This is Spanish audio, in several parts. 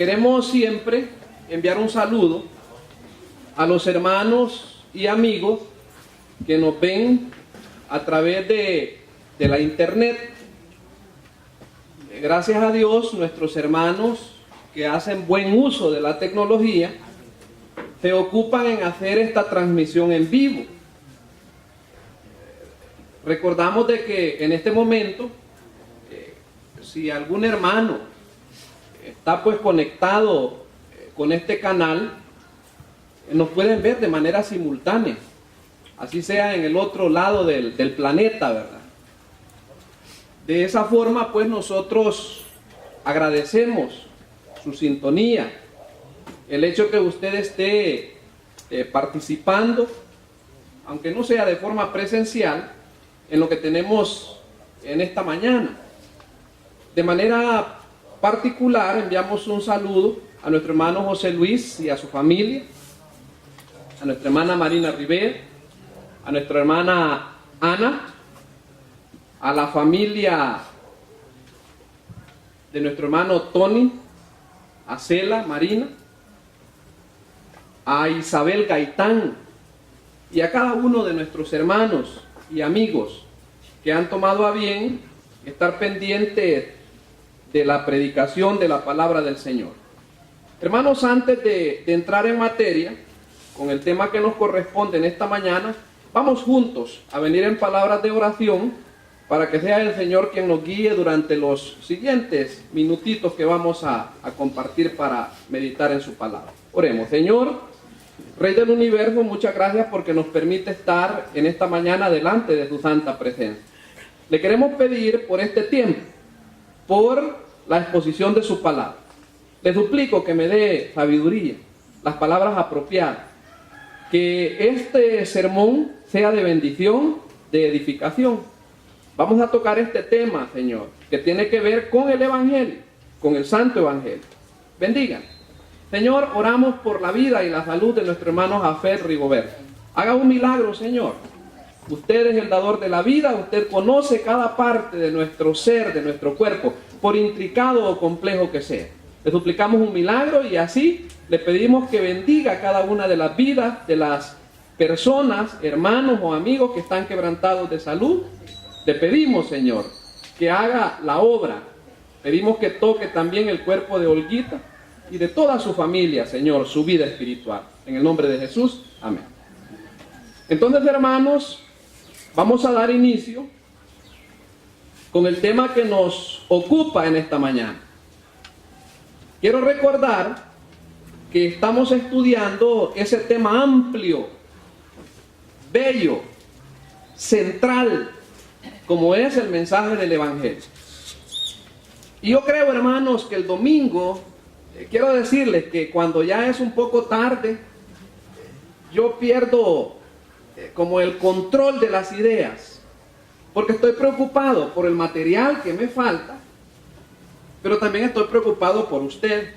Queremos siempre enviar un saludo a los hermanos y amigos que nos ven a través de la internet. Gracias a Dios, nuestros hermanos que hacen buen uso de la tecnología se ocupan en hacer esta transmisión en vivo. Recordamos de que en este momento, si algún hermano está pues conectado con este canal, nos pueden ver de manera simultánea, así sea en el otro lado del planeta, ¿verdad? De esa forma pues nosotros agradecemos su sintonía, el hecho que usted esté participando, aunque no sea de forma presencial, en lo que tenemos en esta mañana. De manera particular enviamos un saludo a nuestro hermano José Luis y a su familia, a nuestra hermana Marina Rivera, a nuestra hermana Ana, a la familia de nuestro hermano Tony, a Cela Marina, a Isabel Gaitán y a cada uno de nuestros hermanos y amigos que han tomado a bien estar pendientes de la predicación de la palabra del Señor. Hermanos, antes de entrar en materia con el tema que nos corresponde en esta mañana, vamos juntos a venir en palabras de oración para que sea el Señor quien nos guíe durante los siguientes minutitos que vamos a compartir para meditar en su palabra. Oremos. Señor, Rey del universo, muchas gracias porque nos permite estar en esta mañana delante de tu santa presencia. Le queremos pedir por este tiempo, por la exposición de su palabra. Le suplico que me dé sabiduría, las palabras apropiadas, que este sermón sea de bendición, de edificación. Vamos a tocar este tema, Señor, que tiene que ver con el Evangelio, con el Santo Evangelio. Bendigan. Señor, oramos por la vida y la salud de nuestro hermano Jafet Rigoberto. Haga un milagro, Señor. Usted es el dador de la vida, usted conoce cada parte de nuestro ser, de nuestro cuerpo, por intricado o complejo que sea. Le suplicamos un milagro y así le pedimos que bendiga cada una de las vidas de las personas, hermanos o amigos que están quebrantados de salud. Le pedimos, Señor, que haga la obra. Pedimos que toque también el cuerpo de Olguita y de toda su familia, Señor, su vida espiritual. En el nombre de Jesús, amén. Entonces, hermanos, vamos a dar inicio con el tema que nos ocupa en esta mañana. Quiero recordar que estamos estudiando ese tema amplio, bello, central, como es el mensaje del Evangelio. Y yo creo, hermanos, que el domingo, quiero decirles que cuando ya es un poco tarde, yo pierdo como el control de las ideas, porque estoy preocupado por el material que me falta, pero también estoy preocupado por usted.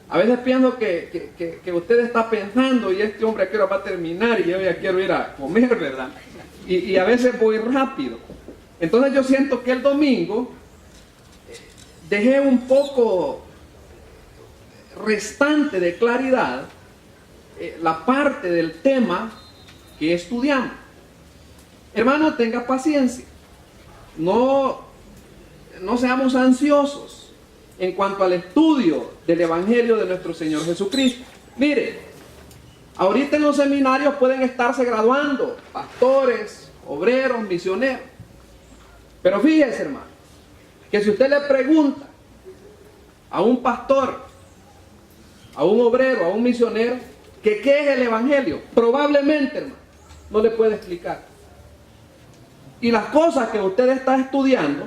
A veces pienso que usted está pensando, y este hombre aquí va a terminar, y yo ya quiero ir a comer, ¿verdad? Y a veces voy rápido. Entonces yo siento que el domingo dejé un poco restante de claridad la parte del tema que estudiamos. Hermano, tenga paciencia. No seamos ansiosos en cuanto al estudio del Evangelio de nuestro Señor Jesucristo. Mire, ahorita en los seminarios pueden estarse graduando pastores, obreros, misioneros. Pero fíjese, hermano, que si usted le pregunta a un pastor, a un obrero, a un misionero, que qué es el Evangelio, probablemente, hermano, no le puede explicar. Y las cosas que usted está estudiando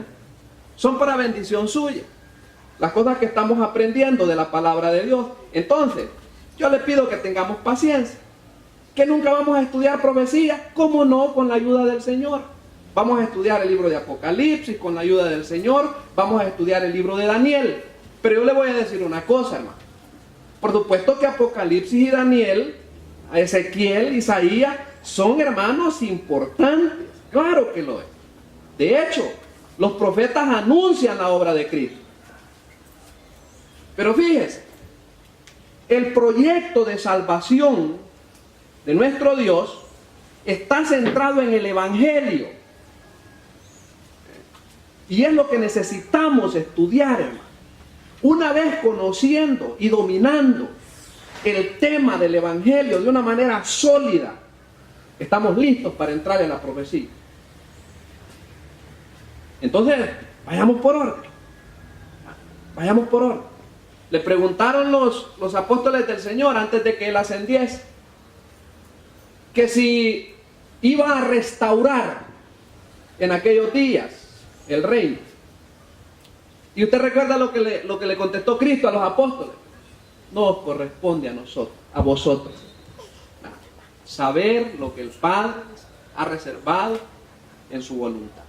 son para bendición suya. Las cosas que estamos aprendiendo de la palabra de Dios. Entonces, yo le pido que tengamos paciencia. Que nunca vamos a estudiar profecía, ¿cómo no? Con la ayuda del Señor. Vamos a estudiar el libro de Apocalipsis con la ayuda del Señor. Vamos a estudiar el libro de Daniel. Pero yo le voy a decir una cosa, hermano. Por supuesto que Apocalipsis y Daniel, Ezequiel, Isaías, son hermanos importantes. Claro que lo es. De hecho, los profetas anuncian la obra de Cristo. Pero fíjese, el proyecto de salvación de nuestro Dios está centrado en el Evangelio. Y es lo que necesitamos estudiar, hermano. Una vez conociendo y dominando el tema del Evangelio de una manera sólida, estamos listos para entrar en la profecía. Entonces, vayamos por orden. Vayamos por orden. Le preguntaron los apóstoles del Señor antes de que Él ascendiese, que si iba a restaurar en aquellos días el reino. Y usted recuerda lo que le contestó Cristo a los apóstoles. No os corresponde a nosotros, a vosotros, saber lo que el Padre ha reservado en su voluntad.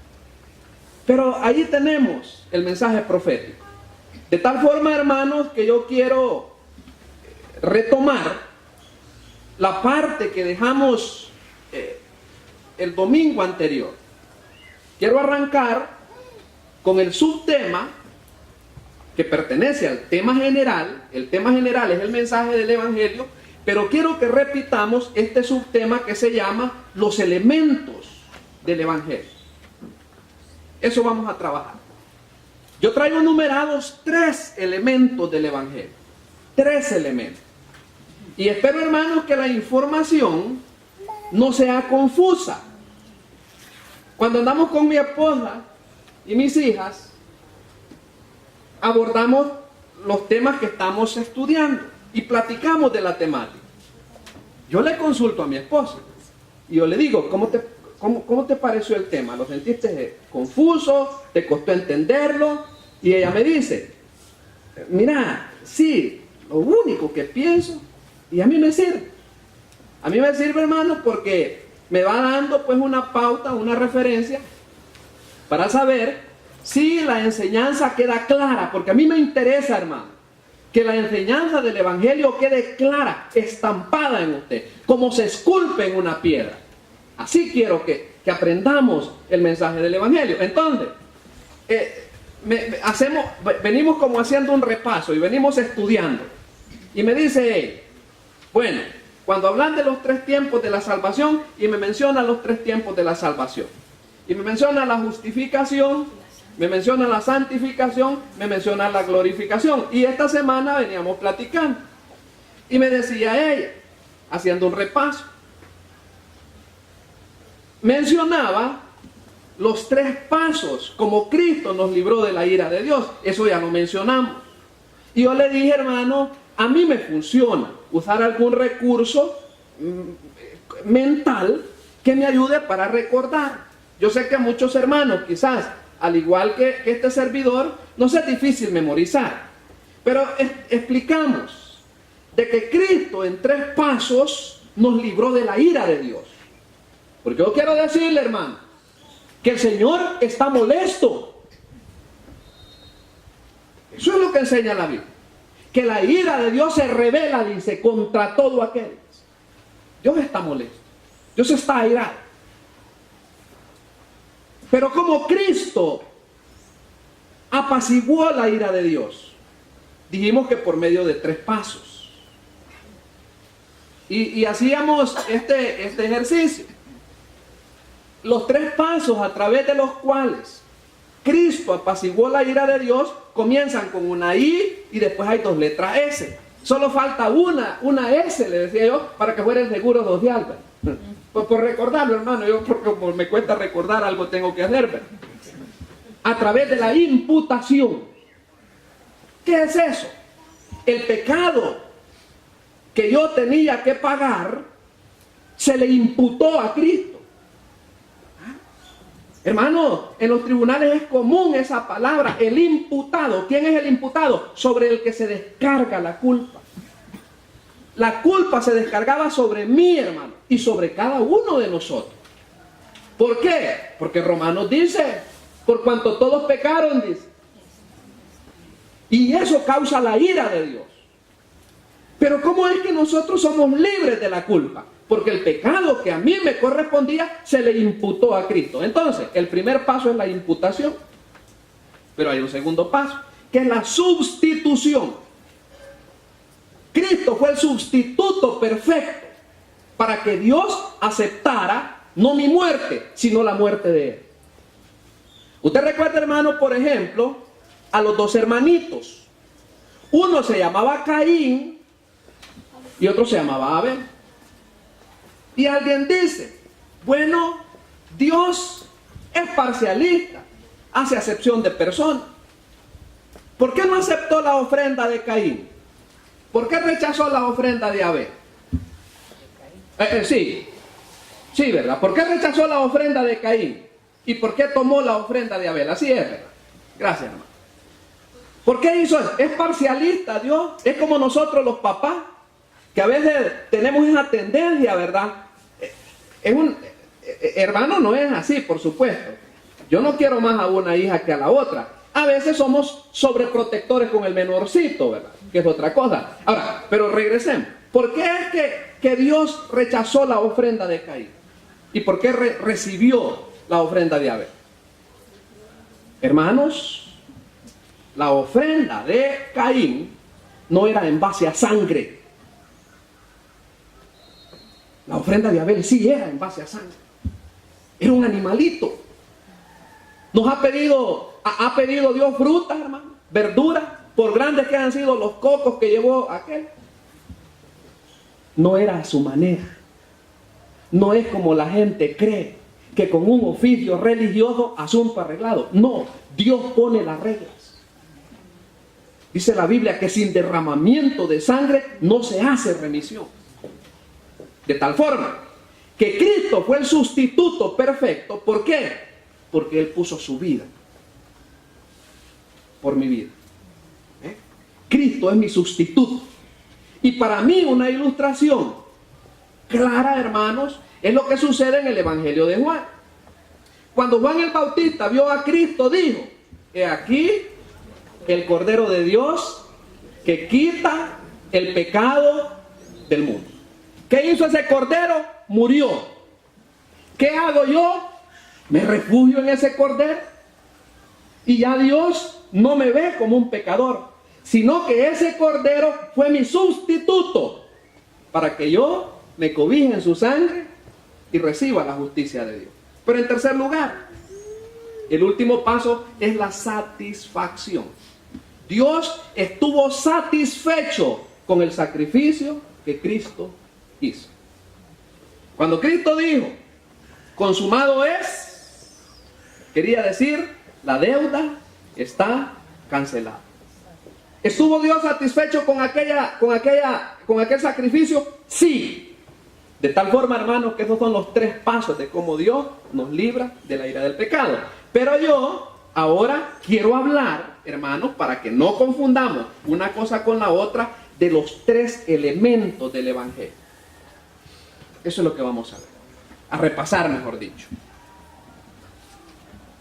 Pero ahí tenemos el mensaje profético. De tal forma, hermanos, que yo quiero retomar la parte que dejamos el domingo anterior. Quiero arrancar con el subtema que pertenece al tema general. El tema general es el mensaje del Evangelio, pero quiero que repitamos este subtema que se llama los elementos del Evangelio. Eso vamos a trabajar. Yo traigo numerados 3 elementos del Evangelio. 3 elementos. Y espero, hermanos, que la información no sea confusa. Cuando andamos con mi esposa y mis hijas, abordamos los temas que estamos estudiando y platicamos de la temática. Yo le consulto a mi esposa y yo le digo, ¿cómo te pareció el tema? ¿Lo sentiste confuso? ¿Te costó entenderlo? Y ella me dice, mira, sí, lo único que pienso, y a mí me sirve. A mí me sirve, hermano, porque me va dando pues una pauta, una referencia para saber si la enseñanza queda clara, porque a mí me interesa, hermano, que la enseñanza del Evangelio quede clara, estampada en usted, como se esculpe en una piedra. Así quiero que aprendamos el mensaje del Evangelio. Entonces, venimos como haciendo un repaso y venimos estudiando. Y me dice, bueno, cuando hablan de los 3 tiempos de la salvación, y me menciona los 3 tiempos de la salvación, y me menciona la justificación, me menciona la santificación, me menciona la glorificación. Y esta semana veníamos platicando. Y me decía ella, haciendo un repaso, mencionaba los 3 pasos, como Cristo nos libró de la ira de Dios. Eso ya lo mencionamos. Y yo le dije, hermano, a mí me funciona usar algún recurso mental que me ayude para recordar. Yo sé que a muchos hermanos, quizás, al igual que este servidor, no es difícil memorizar. Pero explicamos de que Cristo en 3 pasos nos libró de la ira de Dios. Porque yo quiero decirle, hermano, que el Señor está molesto. Eso es lo que enseña la Biblia. Que la ira de Dios se revela, dice, contra todo aquel. Dios está molesto. Dios está airado. Pero como Cristo apaciguó la ira de Dios, dijimos que por medio de 3 pasos. Y hacíamos este ejercicio. Los 3 pasos a través de los cuales Cristo apaciguó la ira de Dios comienzan con una I y después hay 2 letras S. Solo falta una S, le decía yo, para que fueran seguros 2 de Albert. Pues por recordarlo, hermano, yo porque como me cuesta recordar algo tengo que hacer, ¿verdad? A través de la imputación. ¿Qué es eso? El pecado que yo tenía que pagar se le imputó a Cristo. Hermano, en los tribunales es común esa palabra, el imputado. ¿Quién es el imputado? Sobre el que se descarga la culpa. La culpa se descargaba sobre mí, hermano, y sobre cada uno de nosotros. ¿Por qué? Porque Romanos dice, por cuanto todos pecaron, dice. Y eso causa la ira de Dios. Pero ¿cómo es que nosotros somos libres de la culpa? Porque el pecado que a mí me correspondía se le imputó a Cristo. Entonces, el primer paso es la imputación. Pero hay un segundo paso, que es la sustitución. Cristo fue el sustituto perfecto para que Dios aceptara no mi muerte, sino la muerte de Él. Usted recuerda, hermano, por ejemplo, a los dos hermanitos. Uno se llamaba Caín y otro se llamaba Abel. Y alguien dice, bueno, Dios es parcialista, hace acepción de personas. ¿Por qué no aceptó la ofrenda de Caín? ¿Por qué rechazó la ofrenda de Abel? Sí, ¿verdad? ¿Por qué rechazó la ofrenda de Caín? ¿Y por qué tomó la ofrenda de Abel? Así es, ¿verdad? Gracias, hermano. ¿Por qué hizo eso? Es parcialista Dios. Es como nosotros los papás, que a veces tenemos esa tendencia, ¿verdad? Hermano, no es así, por supuesto. Yo no quiero más a una hija que a la otra. A veces somos sobreprotectores con el menorcito, ¿verdad? Que es otra cosa. Ahora, pero regresemos. ¿Por qué es que Dios rechazó la ofrenda de Caín? ¿Y por qué recibió la ofrenda de Abel? Hermanos, la ofrenda de Caín no era en base a sangre. La ofrenda de Abel sí era en base a sangre. Era un animalito. Nos ha pedido Dios frutas, hermano, verduras, por grandes que han sido los cocos que llevó aquel. No era a su manera. No es como la gente cree, que con un oficio religioso, asunto arreglado. No, Dios pone las reglas. Dice la Biblia que sin derramamiento de sangre no se hace remisión. De tal forma que Cristo fue el sustituto perfecto. ¿Por qué? Porque Él puso su vida por mi vida. Cristo es mi sustituto. Y para mí una ilustración clara, hermanos, es lo que sucede en el Evangelio de Juan. Cuando Juan el Bautista vio a Cristo, dijo: he aquí el Cordero de Dios que quita el pecado del mundo. ¿Qué hizo ese Cordero? Murió. ¿Qué hago yo? Me refugio en ese Cordero. Y ya Dios no me ve como un pecador, sino que ese Cordero fue mi sustituto para que yo me cobije en su sangre y reciba la justicia de Dios. Pero en tercer lugar, el último paso es la satisfacción. Dios estuvo satisfecho con el sacrificio que Cristo hizo. Cuando Cristo dijo, consumado es, quería decir, la deuda está cancelada. ¿Estuvo Dios satisfecho con aquel sacrificio? Sí. De tal forma, hermanos, que esos son los 3 pasos de cómo Dios nos libra de la ira del pecado. Pero yo ahora quiero hablar, hermanos, para que no confundamos una cosa con la otra, de los 3 elementos del Evangelio. Eso es lo que vamos a ver, a repasar, mejor dicho.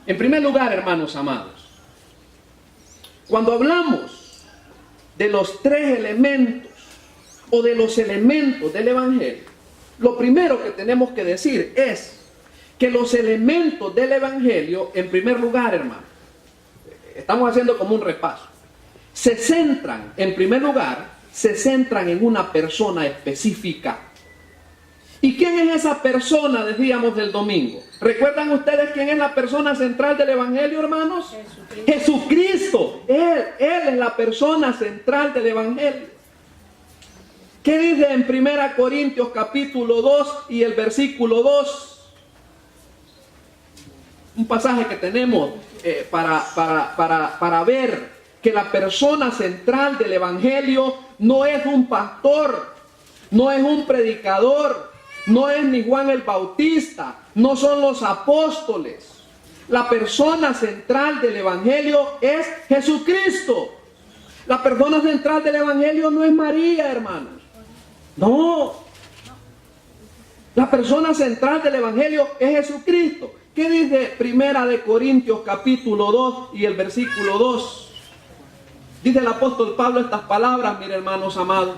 En primer lugar, hermanos amados, cuando hablamos de los 3 elementos o de los elementos del Evangelio, lo primero que tenemos que decir es que los elementos del Evangelio, en primer lugar, hermano, estamos haciendo como un repaso, se centran, en primer lugar, se centran en una persona específica. ¿Y quién es esa persona, decíamos, del domingo? ¿Recuerdan ustedes quién es la persona central del Evangelio, hermanos? Jesucristo. Él es la persona central del Evangelio. ¿Qué dice en 1 Corintios capítulo 2 y el versículo 2? Un pasaje que tenemos para ver que la persona central del Evangelio no es un pastor, no es un predicador, no es ni Juan el Bautista, no son los apóstoles. La persona central del Evangelio es Jesucristo. La persona central del Evangelio no es María, hermanos. No. La persona central del Evangelio es Jesucristo. ¿Qué dice 1 Corintios capítulo 2 y el versículo 2? Dice el apóstol Pablo estas palabras, mire, hermanos amados.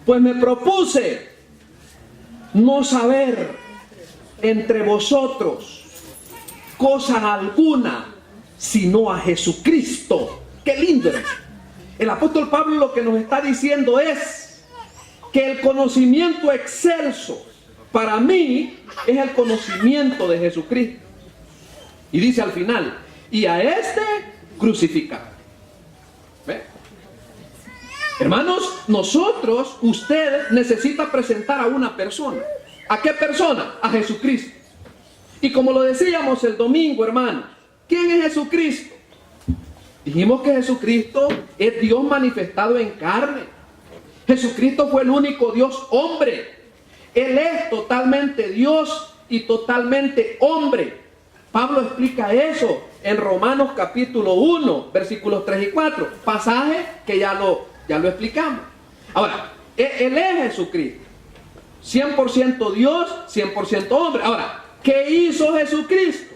Pues me propuse no saber entre vosotros cosa alguna, sino a Jesucristo. ¡Qué lindo! El apóstol Pablo lo que nos está diciendo es que el conocimiento excelso para mí es el conocimiento de Jesucristo. Y dice al final, y a este crucificado. ¿Ve? Hermanos, nosotros, usted necesita presentar a una persona. ¿A qué persona? A Jesucristo. Y como lo decíamos el domingo, hermanos, ¿quién es Jesucristo? Dijimos que Jesucristo es Dios manifestado en carne. Jesucristo fue el único Dios hombre. Él es totalmente Dios y totalmente hombre. Pablo explica eso en Romanos capítulo 1, versículos 3 y 4. Pasaje que ya lo explicamos. Ahora, Él es Jesucristo. 100% Dios, 100% hombre. Ahora, ¿qué hizo Jesucristo?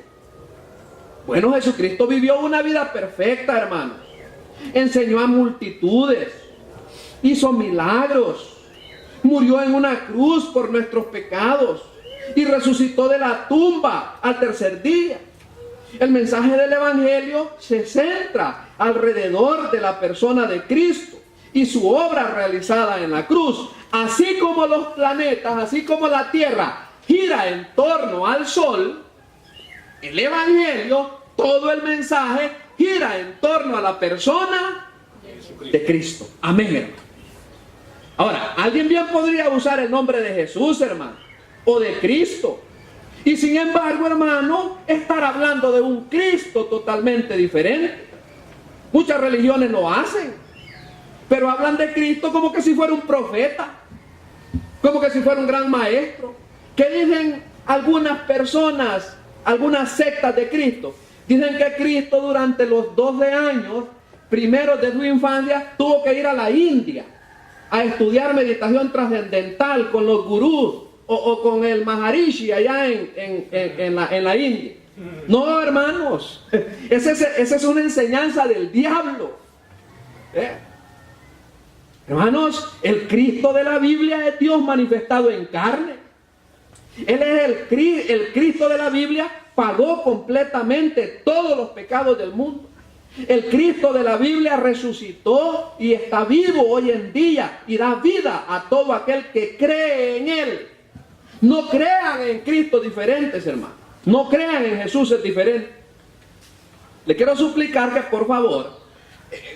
Bueno, Jesucristo vivió una vida perfecta, hermanos. Enseñó a multitudes. Hizo milagros. Murió en una cruz por nuestros pecados. Y resucitó de la tumba al tercer día. El mensaje del Evangelio se centra alrededor de la persona de Cristo y su obra realizada en la cruz. Así como los planetas, así como la Tierra gira en torno al Sol, el Evangelio, todo el mensaje gira en torno a la persona de Cristo. Amén, hermano. Ahora, alguien bien podría usar el nombre de Jesús, hermano, o de Cristo. Y sin embargo, hermano, estar hablando de un Cristo totalmente diferente. Muchas religiones lo hacen, pero hablan de Cristo como que si fuera un profeta, como que si fuera un gran maestro. ¿Qué dicen algunas personas, algunas sectas de Cristo? Dicen que Cristo durante los 12 años primeros de su infancia tuvo que ir a la India a estudiar meditación trascendental con los gurús o con el Maharishi allá en la India. No, hermanos, esa es una enseñanza del diablo. Hermanos, el Cristo de la Biblia es Dios manifestado en carne. Él es el Cristo de la Biblia, pagó completamente todos los pecados del mundo. El Cristo de la Biblia resucitó y está vivo hoy en día y da vida a todo aquel que cree en Él. No crean en Cristo diferentes, hermanos. No crean en Jesús es diferente. Le quiero suplicar que por favor,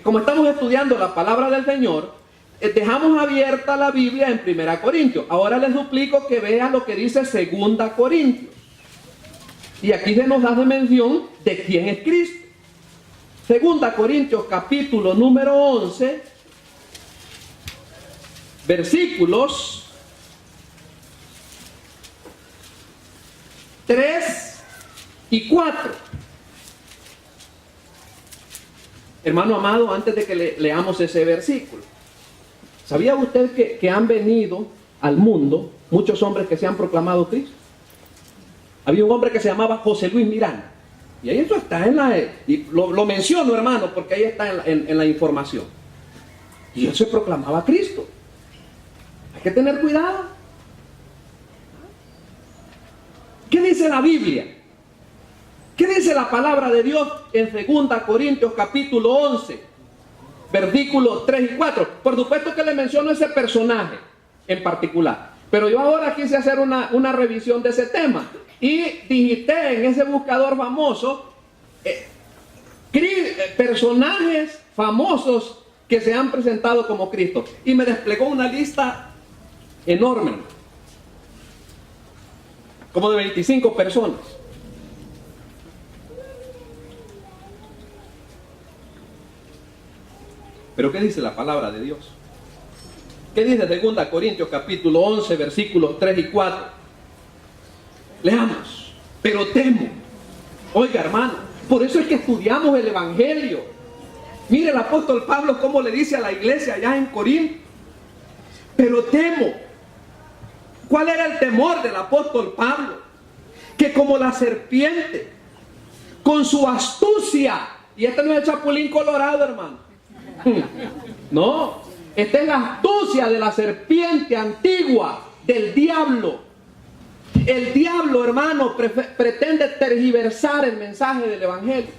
como estamos estudiando la palabra del Señor, dejamos abierta la Biblia en 1 Corintios. Ahora les suplico que vean lo que dice 2 Corintios. Y aquí se nos hace mención de quién es Cristo. 2 Corintios capítulo número 11, versículos 3 y 4. Hermano amado, antes de que leamos ese versículo, ¿sabía usted que han venido al mundo muchos hombres que se han proclamado Cristo? Había un hombre que se llamaba José Luis Miranda. Y ahí eso está y lo menciono, hermano, porque ahí está en la información. Y él se proclamaba Cristo. Hay que tener cuidado. ¿Qué dice la Biblia? ¿Qué dice la palabra de Dios en 2 Corintios capítulo 11, versículos 3 y 4? Por supuesto que le menciono ese personaje en particular. Pero yo ahora quise hacer una revisión de ese tema. Y digité en ese buscador famoso personajes famosos que se han presentado como Cristo. Y me desplegó una lista enorme, como de 25 personas. Pero ¿qué dice la palabra de Dios? ¿Qué dice 2 Corintios capítulo 11, versículos 3 y 4? Leamos. Pero temo. Oiga, hermano, por eso es que estudiamos el Evangelio. Mire el apóstol Pablo cómo le dice a la iglesia allá en Corinto. Pero temo. ¿Cuál era el temor del apóstol Pablo? Que como la serpiente, con su astucia, y este no es el chapulín colorado, hermano. No, esta es la astucia de la serpiente antigua, del diablo. El diablo, hermano, pretende tergiversar el mensaje del Evangelio.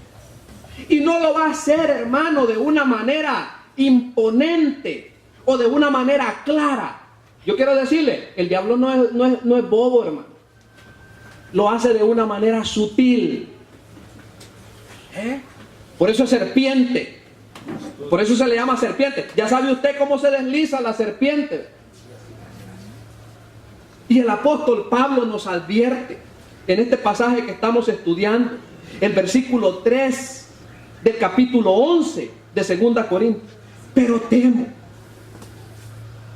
Y no lo va a hacer, hermano, de una manera imponente o de una manera clara. Yo quiero decirle, el diablo no es bobo, hermano. Lo hace de una manera sutil. Por eso es serpiente. Por eso se le llama serpiente. Ya sabe usted cómo se desliza la serpiente. Y el apóstol Pablo nos advierte en este pasaje que estamos estudiando, el versículo 3 del capítulo 11 de 2 Corintios. Pero temo.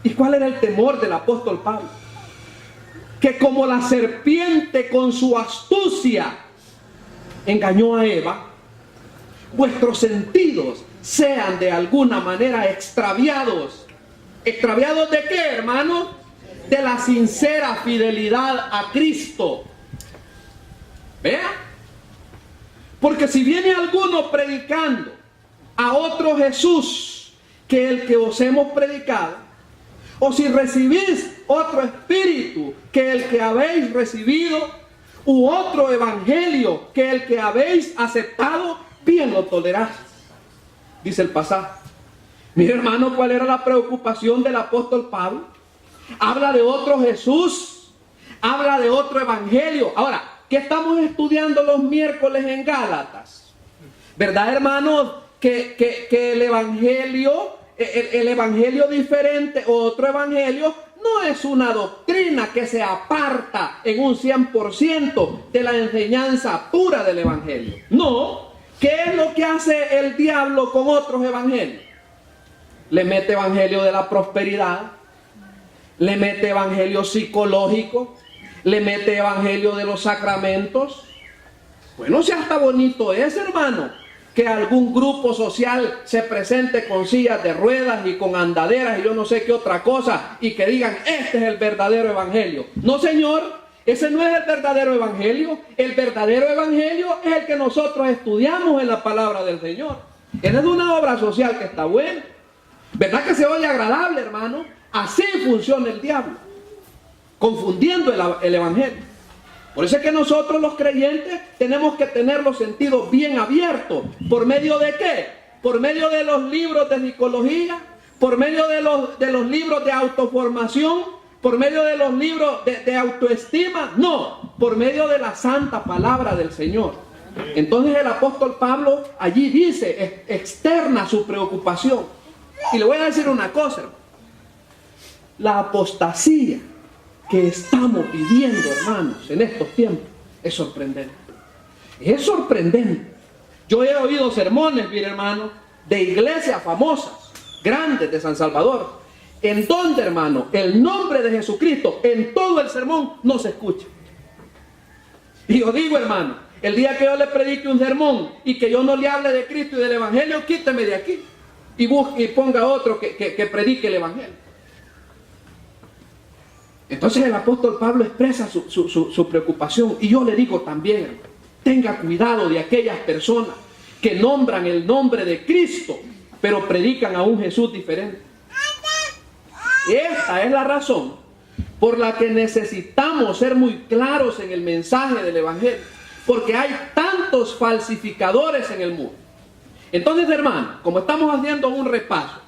¿Y cuál era el temor del apóstol Pablo? Que como la serpiente con su astucia engañó a Eva, vuestros sentidos sean de alguna manera extraviados. ¿Extraviados de qué, hermano? De la sincera fidelidad a Cristo. Vea. Porque si viene alguno predicando a otro Jesús que el que os hemos predicado, o si recibís otro espíritu que el que habéis recibido, u otro evangelio que el que habéis aceptado, bien lo toleráis. Dice el pasaje. Mire, hermano, cuál era la preocupación del apóstol Pablo. Habla de otro Jesús, habla de otro evangelio. Ahora, ¿qué estamos estudiando los miércoles en Gálatas? ¿Verdad, hermanos? Que el evangelio diferente o otro evangelio no es una doctrina que se aparta en un 100% de la enseñanza pura del evangelio. No. ¿Qué es lo que hace el diablo con otros evangelios? Le mete evangelio de la prosperidad, le mete evangelio psicológico, le mete evangelio de los sacramentos. Bueno, si hasta bonito es, hermano, que algún grupo social se presente con sillas de ruedas y con andaderas y yo no sé qué otra cosa y que digan, este es el verdadero evangelio. No, señor, ese no es el verdadero evangelio. El verdadero evangelio es el que nosotros estudiamos en la palabra del Señor. Esa es una obra social que está buena. ¿Verdad que se oye agradable, hermano? Así funciona el diablo, confundiendo el evangelio. Por eso es que nosotros los creyentes tenemos que tener los sentidos bien abiertos. ¿Por medio de qué? Por medio de los libros de psicología, por medio de los libros de autoformación, por medio de los libros de autoestima. No, por medio de la santa palabra del Señor. Entonces el apóstol Pablo allí dice, externa su preocupación. Y le voy a decir una cosa, hermano. La apostasía que estamos viviendo, hermanos, en estos tiempos, es sorprendente. Es sorprendente. Yo he oído sermones, mire, hermano, de iglesias famosas, grandes de San Salvador, en donde, hermano, el nombre de Jesucristo en todo el sermón no se escucha. Y yo digo, hermano, el día que yo le predique un sermón y que yo no le hable de Cristo y del evangelio, quíteme de aquí y ponga otro que predique el evangelio. Entonces el apóstol Pablo expresa su preocupación. Y yo le digo también, hermano, tenga cuidado de aquellas personas que nombran el nombre de Cristo, pero predican a un Jesús diferente. Esta es la razón por la que necesitamos ser muy claros en el mensaje del evangelio, porque hay tantos falsificadores en el mundo. Entonces, hermano, como estamos haciendo un repaso,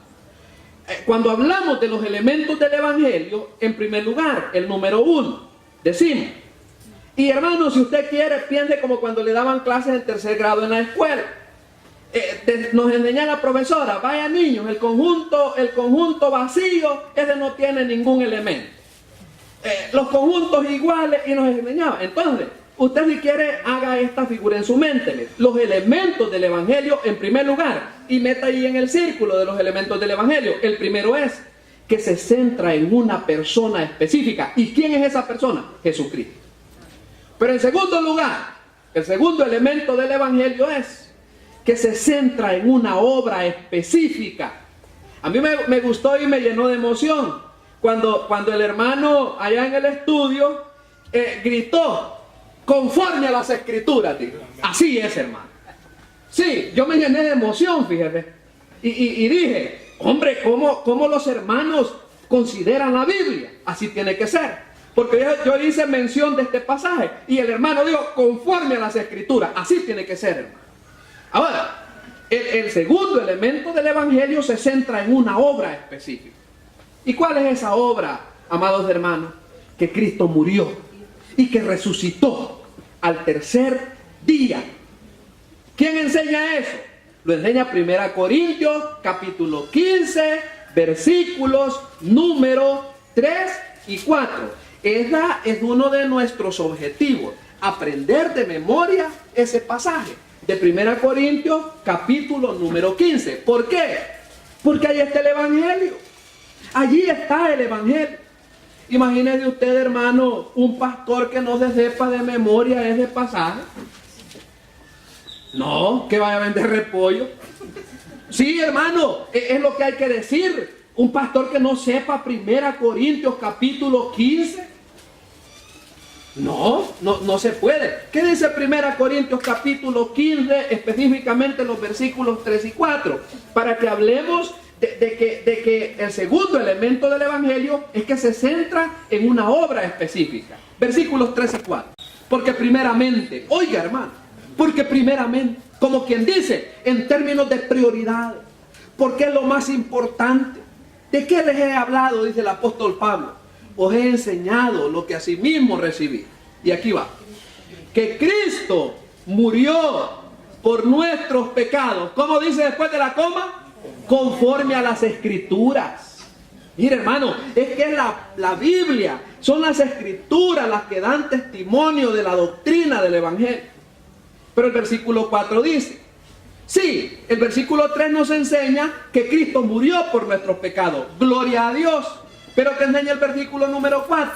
cuando hablamos de los elementos del evangelio, en primer lugar, el número 1, decimos, y hermano, si usted quiere, piense como cuando le daban clases en tercer grado en la escuela. Nos enseña la profesora, vaya niños, el conjunto vacío, ese no tiene ningún elemento. Los conjuntos iguales, y nos enseñaba. Entonces, usted si quiere, haga esta figura en su mente. Los elementos del evangelio en primer lugar, y meta ahí en el círculo de los elementos del evangelio. El primero es que se centra en una persona específica. ¿Y quién es esa persona? Jesucristo. Pero en segundo lugar, el segundo elemento del evangelio es que se centra en una obra específica. A mí me gustó y me llenó de emoción cuando el hermano allá en el estudio gritó, conforme a las escrituras, tío. Así es, hermano. Sí, yo me llené de emoción, fíjate. Y dije, hombre, ¿cómo los hermanos consideran la Biblia? Así tiene que ser. Porque yo hice mención de este pasaje y el hermano dijo, conforme a las escrituras. Así tiene que ser, hermano. Ahora, el segundo elemento del evangelio se centra en una obra específica. ¿Y cuál es esa obra amados hermanos, que Cristo murió y que resucitó al tercer día. ¿Quién enseña eso? Lo enseña 1 Corintios, capítulo 15, versículos número 3 y 4. Ese es uno de nuestros objetivos, aprender de memoria ese pasaje de 1 Corintios, capítulo número 15. ¿Por qué? Porque ahí está el Evangelio. Allí está el Evangelio. Imagínese usted, hermano, un pastor que no se sepa de memoria ese pasaje. No, que vaya a vender repollo. Sí, hermano, es lo que hay que decir. Un pastor que no sepa 1 Corintios capítulo 15. No se puede. ¿Qué dice 1 Corintios capítulo 15, específicamente los versículos 3 y 4? Para que hablemos de que el segundo elemento del Evangelio es que se centra en una obra específica. Versículos 3 y 4. Porque primeramente, oiga hermano, porque primeramente, como quien dice, en términos de prioridad, porque es lo más importante. ¿De qué les he hablado? Dice el apóstol Pablo. Os he enseñado lo que asimismo recibí. Y aquí va. Que Cristo murió por nuestros pecados. ¿Cómo dice después de la coma? Conforme a las Escrituras. Mire hermano, es que la Biblia, son las Escrituras las que dan testimonio de la doctrina del Evangelio. Pero el versículo 4 dice, sí, el versículo 3 nos enseña que Cristo murió por nuestros pecados. Gloria a Dios. Pero que enseña el versículo número 4.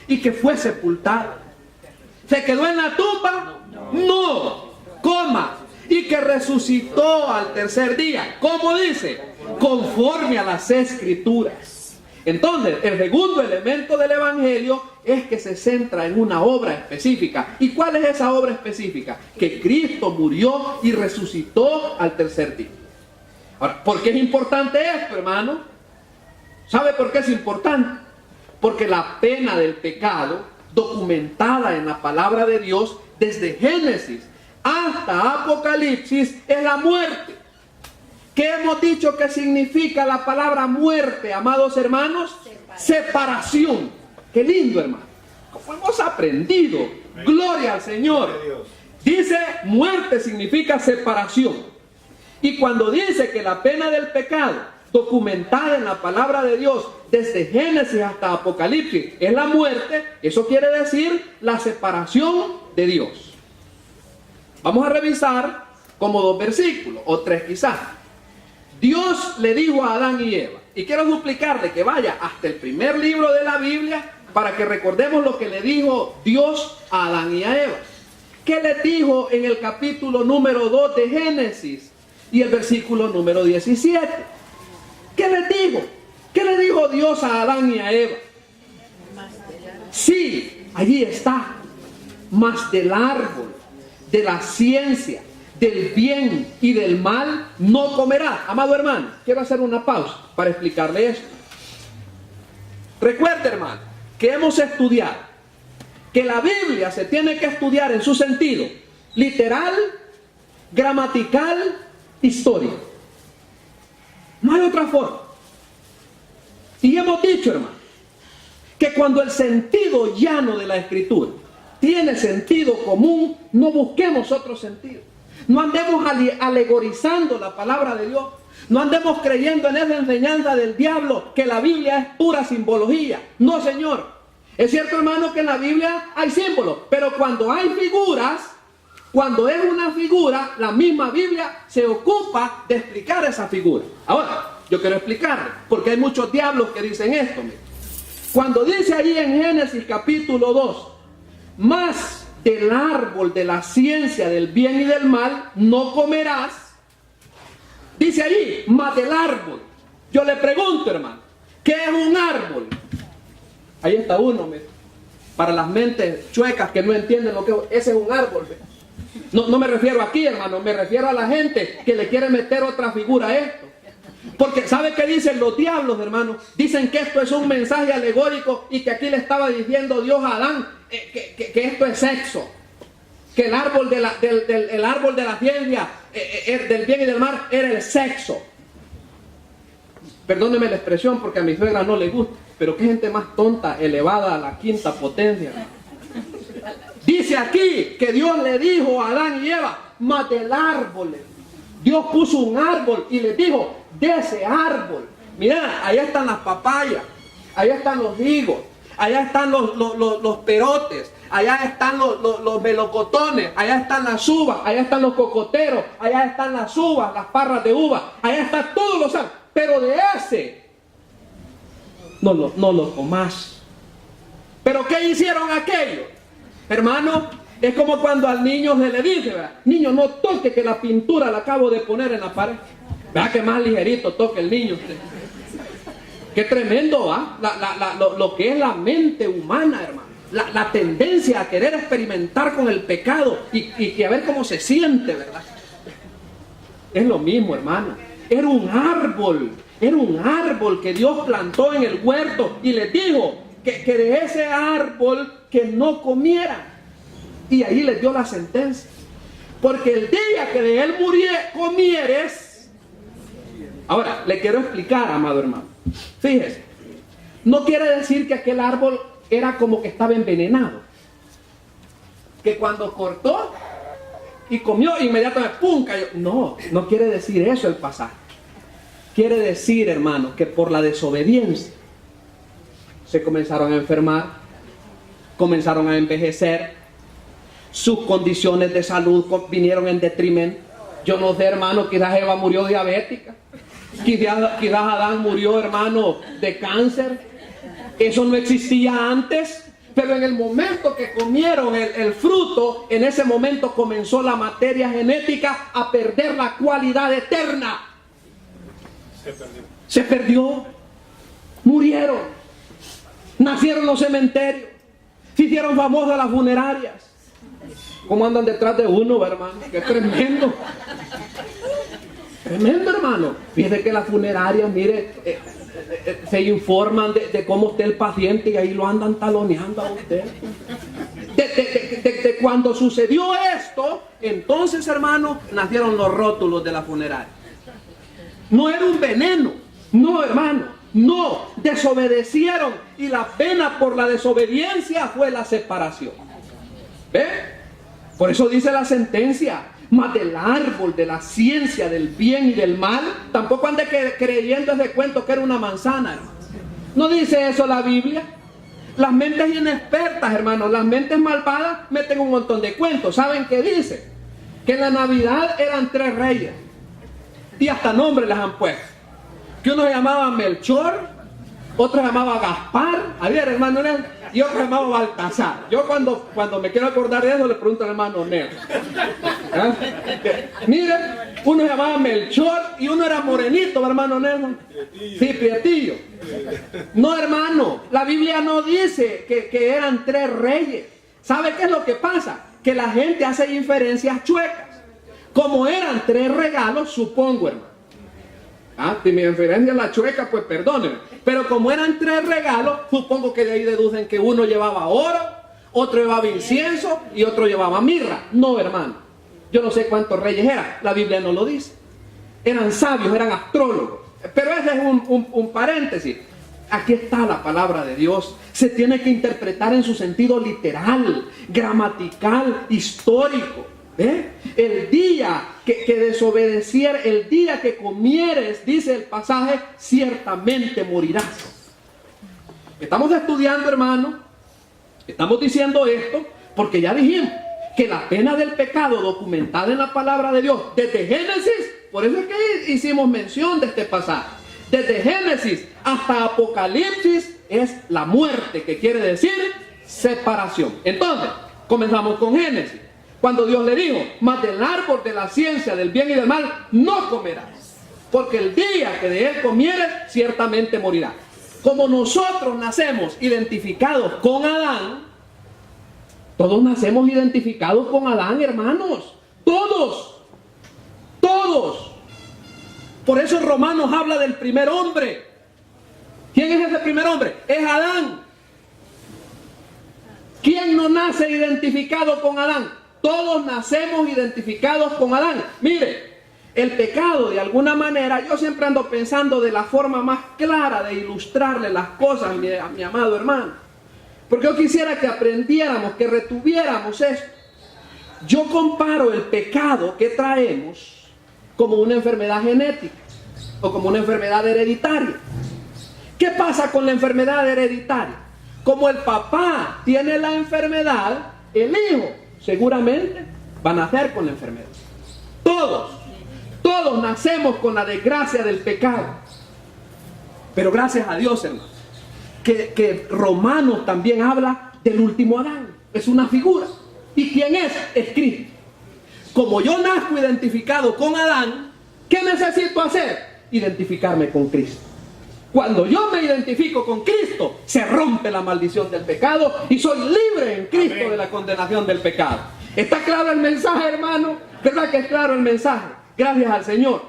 Y que fue sepultado. ¿Se quedó en la tumba? No. Coma. Y que resucitó al tercer día. ¿Cómo dice? Conforme a las Escrituras. Entonces, el segundo elemento del Evangelio es que se centra en una obra específica. ¿Y cuál es esa obra específica? Que Cristo murió y resucitó al tercer día. Ahora, ¿por qué es importante esto, hermano? ¿Sabe por qué es importante? Porque la pena del pecado, documentada en la palabra de Dios, desde Génesis hasta Apocalipsis, es la muerte. ¿Qué hemos dicho que significa la palabra muerte, amados hermanos? Separación. Qué lindo, hermano. Como hemos aprendido. Gloria al Señor. Dice, muerte significa separación. Y cuando dice que la pena del pecado, documentada en la palabra de Dios, desde Génesis hasta Apocalipsis, es la muerte, eso quiere decir la separación de Dios. Vamos a revisar como 2 versículos, o 3 quizás. Dios le dijo a Adán y Eva, y quiero suplicarle que vaya hasta el primer libro de la Biblia para que recordemos lo que le dijo Dios a Adán y a Eva. ¿Qué le dijo en el capítulo número 2 de Génesis y el versículo número 17? ¿Qué le dijo? ¿Qué le dijo Dios a Adán y a Eva? Sí, allí está. Mas del árbol de la ciencia, del bien y del mal no comerá. Amado hermano, quiero hacer una pausa para explicarle esto. Recuerde, hermano, que hemos estudiado que la Biblia se tiene que estudiar en su sentido literal, gramatical, histórico. No hay otra forma. Y hemos dicho, hermano, que cuando el sentido llano de la Escritura tiene sentido común, no busquemos otro sentido. No andemos alegorizando la palabra de Dios. No andemos creyendo en esa enseñanza del diablo, que la Biblia es pura simbología. No, señor. Es cierto, hermano, que en la Biblia hay símbolos, pero cuando hay figuras, cuando es una figura, la misma Biblia se ocupa de explicar esa figura. Ahora, yo quiero explicarle, porque hay muchos diablos que dicen esto. Mire. Cuando dice ahí en Génesis capítulo 2, más del árbol de la ciencia del bien y del mal no comerás, dice allí, más del árbol. Yo le pregunto, hermano, ¿qué es un árbol? Ahí está uno, mire. Para las mentes chuecas que no entienden lo que ese es un árbol. No me refiero aquí, hermano, me refiero a la gente que le quiere meter otra figura a esto. Porque ¿sabe qué dicen los diablos, hermano? Dicen que esto es un mensaje alegórico y que aquí le estaba diciendo Dios a Adán que esto es sexo. Que el árbol de el árbol de la ciencia del bien y del mal era el sexo. Perdóneme la expresión porque a mi suegra no le gusta, pero qué gente más tonta, elevada a la quinta potencia. Dice aquí que Dios le dijo a Adán y Eva, mas del árbol. Dios puso un árbol y les dijo, de ese árbol. Mira, allá están las papayas, allá están los higos, allá están los perotes, allá están los melocotones, allá están las uvas, allá están los cocoteros, allá están las uvas, las parras de uva, allá están todos los árboles. Pero de ese, no lo comas. ¿Pero qué hicieron aquellos? Hermano, es como cuando al niño se le dice, ¿verdad? Niño, no toque que la pintura la acabo de poner en la pared. ¿Verdad que más ligerito toque el niño? Qué tremendo, ¿va? Lo que es la mente humana, hermano. La tendencia a querer experimentar con el pecado y a ver cómo se siente, ¿verdad? Es lo mismo, hermano. Era un árbol que Dios plantó en el huerto y les dijo que de ese árbol que no comieran. Y ahí les dio la sentencia. Porque el día que de él comieres. Ahora, le quiero explicar, amado hermano. Fíjese, no quiere decir que aquel árbol era como que estaba envenenado. Que cuando cortó y comió, inmediatamente, ¡pum!, cayó. No quiere decir eso el pasaje. Quiere decir, hermano, que por la desobediencia se comenzaron a enfermar, comenzaron a envejecer, sus condiciones de salud vinieron en detrimento. Yo no sé, hermano, quizás Eva murió diabética, quizás Adán murió, hermano, de cáncer. Eso no existía antes, pero en el momento que comieron el fruto, en ese momento comenzó la materia genética a perder la cualidad eterna. Se perdió. Murieron. Nacieron los cementerios. Se hicieron famosas las funerarias. ¿Cómo andan detrás de uno, hermano? ¡Qué tremendo! Tremendo, hermano. Fíjese que las funerarias, mire, se informan de cómo está el paciente y ahí lo andan taloneando a usted. De cuando sucedió esto, entonces, hermano, nacieron los rótulos de la funeraria. No era un veneno, no, hermano, no, desobedecieron y la pena por la desobediencia fue la separación. ¿Ve? Por eso dice la sentencia, mas del árbol de la ciencia del bien y del mal, tampoco ande creyendo ese cuento que era una manzana, hermano. No dice eso la Biblia. Las mentes inexpertas, hermano, las mentes malvadas meten un montón de cuentos. ¿Saben qué dice? Que en la Navidad eran 3 reyes. Y hasta nombres les han puesto. Que uno se llamaba Melchor, otro se llamaba Gaspar, a ver, hermano, y otro se llamaba Baltasar. Yo cuando me quiero acordar de eso le pregunto al hermano Nero. Mire, uno se llamaba Melchor y uno era morenito, hermano Nero. Sí, Prietillo. No, hermano, la Biblia no dice que eran 3 reyes. ¿Sabe qué es lo que pasa? Que la gente hace inferencias chuecas. Como eran 3 regalos, supongo, hermano. Si mi inferencia es la chueca, pues perdónenme. Pero como eran 3 regalos, supongo que de ahí deducen que uno llevaba oro, otro llevaba incienso y otro llevaba mirra. No, hermano. Yo no sé cuántos reyes eran. La Biblia no lo dice. Eran sabios, eran astrólogos. Pero ese es un paréntesis. Aquí está la palabra de Dios. Se tiene que interpretar en su sentido literal, gramatical, histórico. ¿Eh? El día que desobedecier, el día que comieres, dice el pasaje, ciertamente morirás. Estamos estudiando, hermano, estamos diciendo esto porque ya dijimos que la pena del pecado documentada en la palabra de Dios desde Génesis, por eso es que hicimos mención de este pasaje, desde Génesis hasta Apocalipsis es la muerte, que quiere decir separación. Entonces, comenzamos con Génesis. Cuando Dios le dijo, mas del árbol de la ciencia del bien y del mal no comerás, porque el día que de él comieres, ciertamente morirás. Como nosotros nacemos identificados con Adán, todos nacemos identificados con Adán, hermanos. Todos. Todos. Por eso Romanos habla del primer hombre. ¿Quién es ese primer hombre? Es Adán. ¿Quién no nace identificado con Adán? Todos nacemos identificados con Adán. Mire, El pecado, de alguna manera, yo siempre ando pensando de la forma más clara de ilustrarle las cosas a mi amado hermano. Porque yo quisiera que aprendiéramos, que retuviéramos esto. Yo comparo el pecado que traemos como una enfermedad genética o como una enfermedad hereditaria. ¿Qué pasa con la enfermedad hereditaria? Como el papá tiene la enfermedad, el hijo seguramente va a nacer con la enfermedad. Todos nacemos con la desgracia del pecado. Pero gracias a Dios, hermano, que Romanos también habla del último Adán. Es una figura. ¿Y quién es? Es Cristo. Como yo nazco identificado con Adán, ¿qué necesito hacer? Identificarme con Cristo. Cuando yo me identifico con Cristo, se rompe la maldición del pecado y soy libre en Cristo. Amén. De la condenación del pecado. ¿Está claro el mensaje, hermano? ¿Verdad que es claro el mensaje? Gracias al Señor.